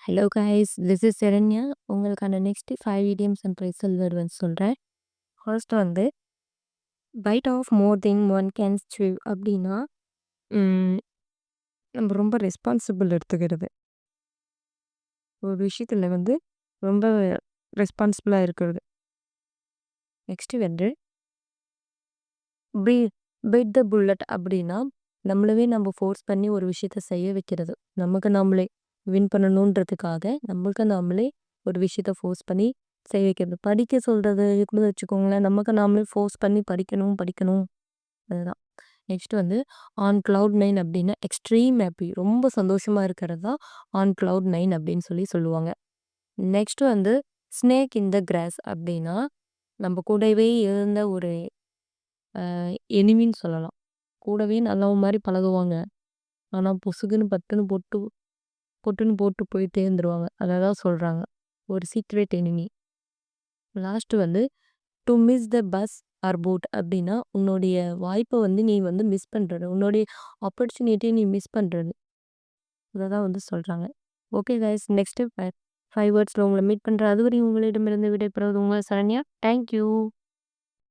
Hello guys, this is Saranya. உங்களுக்கான next 5 idioms and phrasal word வந்து சொல்கிறேன். ஃபர்ஸ்ட் வந்து bite off more than one can strive அப்படின்னா நம்ம ரொம்ப ரெஸ்பான்சிபிள் எடுத்துக்கிறது. ஒரு விஷயத்தில் வந்து ரொம்ப ரெஸ்பான்சிபிளாக இருக்கிறது. நெக்ஸ்ட்டு வந்து பி பைட் த புல்லட் அப்படின்னா நம்மளவே நம்ம ஃபோர்ஸ் பண்ணி ஒரு விஷயத்த செய்ய வைக்கிறது. நமக்கு நாமளே வின் பண்ணணுன்றதுக்காக நம்மளுக்கு நாமளே ஒரு விஷயத்த ஃபோர்ஸ் பண்ணி செய்ய வைக்கிறது. படிக்க சொல்கிறது கூட வச்சுக்கோங்களேன். நமக்கு நாமளே ஃபோர்ஸ் பண்ணி படிக்கணும் படிக்கணும் அதுதான். நெக்ஸ்ட் வந்து ஆன் கிளவுட் 9 அப்படின்னா எக்ஸ்ட்ரீம் ஹாப்பி, ரொம்ப சந்தோஷமாக இருக்கிறது தான் ஆன் கிளவுட் 9 அப்படின்னு சொல்லுவாங்க. நெக்ஸ்ட் வந்து ஸ்னேக் இன் த கிராஸ் அப்படின்னா நம்ம கூடவே இருந்த ஒரு எனிமின்னு சொல்லலாம். கூடவே நல்லவ மாதிரி பழகுவாங்க. ஆனால் பொசுக்குன்னு பட்டுன்னு போட்டு பொட்டுன்னு போட்டு போயிட்டே இருந்துருவாங்க. அதை தான் சொல்கிறாங்க, ஒரு சீக்ரெட் எனிமி. லாஸ்ட்டு வந்து to miss the bus or boat அப்படின்னா உன்னுடைய வாய்ப்பை வந்து நீ வந்து மிஸ் பண்ணுறது, உன்னுடைய ஆப்பர்ச்சுனிட்டியை நீ மிஸ் பண்ணுறது. அதை தான் வந்து சொல்கிறாங்க. ஓகே கைஸ், நெக்ஸ்ட்டு 5 வேர்ட்ஸில் உங்களை மீட் பண்ணுறேன். அதுவரை உங்களிடமிருந்து விடைபெறுவது உங்கள் சரண்யா. தேங்க்யூ.